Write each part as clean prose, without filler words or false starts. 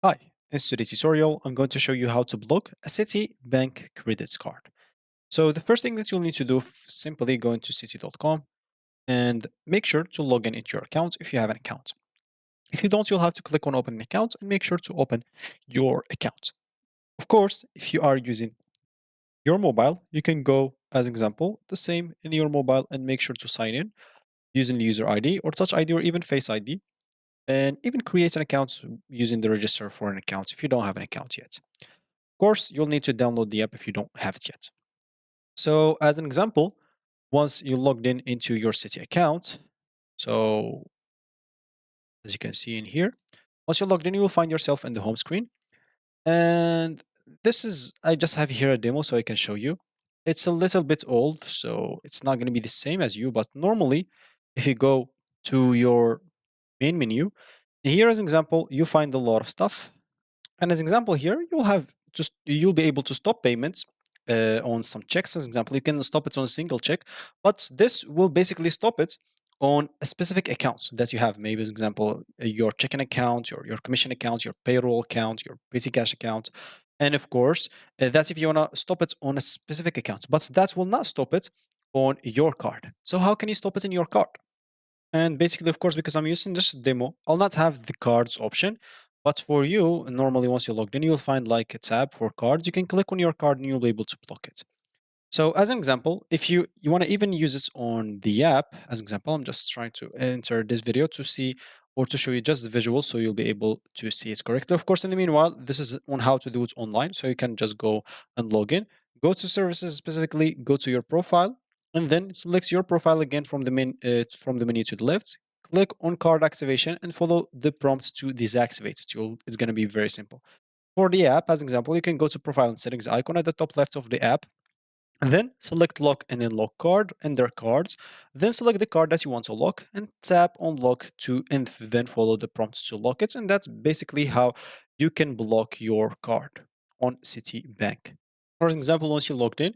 Hi, in today's tutorial, I'm going to show you how to block a Citibank credit card. So the first thing that you'll need to do, simply go into citi.com and make sure to log in into your account if you have an account. If you don't, you'll have to click on open an account and make sure to open your account. Of course, if you are using your mobile, you can go, as example, the same in your mobile and make sure to sign in using the user ID or touch ID or even face ID, and even create an account using the register for an account if you don't have an account yet. Of course, you'll need to download the app if you don't have it yet. So as an example, once you logged in into your Citi account, so as you can see in here, once you're logged in, you will find yourself in the home screen. And I just have here a demo so I can show you. It's a little bit old, so it's not going to be the same as you, but normally, if you go to your main menu, here as an example, you find a lot of stuff. And as example here, you'll be able to stop payments on some checks. As example, you can stop it on a single check, but this will basically stop it on a specific accounts that you have. Maybe as example, your checking account, your commission account, your payroll account, your basic cash account. And of course, that's if you want to stop it on a specific account, but that will not stop it on your card. So how can you stop it in your card? And basically, of course, because I'm using this demo, I'll not have the cards option. But for you, normally once you're logged in, you'll find like a tab for cards. You can click on your card and you'll be able to block it. So as an example, if you want to even use it on the app, as an example, I'm just trying to enter this video to see or to show you just the visual so you'll be able to see it correctly. Of course, in the meanwhile, this is on how to do it online. So you can just go and log in, go to services specifically, go to your profile, and then select your profile again from the menu to the left. Click on card activation and follow the prompts to deactivate it. It's going to be very simple. For the app, as an example, you can go to profile and settings icon at the top left of the app, and then select lock and unlock card and their cards. Then select the card that you want to lock and tap on lock to and then follow the prompts to lock it. And that's basically how you can block your card on Citibank. For example, once you logged in,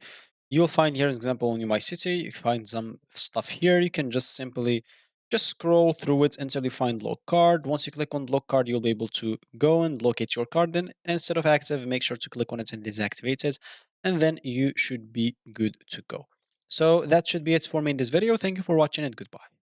you'll find here, as example, on My City, you find some stuff here. You can just simply just scroll through it until you find lock card. Once you click on lock card, you'll be able to go and locate your card. Then instead of active, make sure to click on it and deactivate it, and then you should be good to go. So that should be it for me in this video. Thank you for watching and goodbye.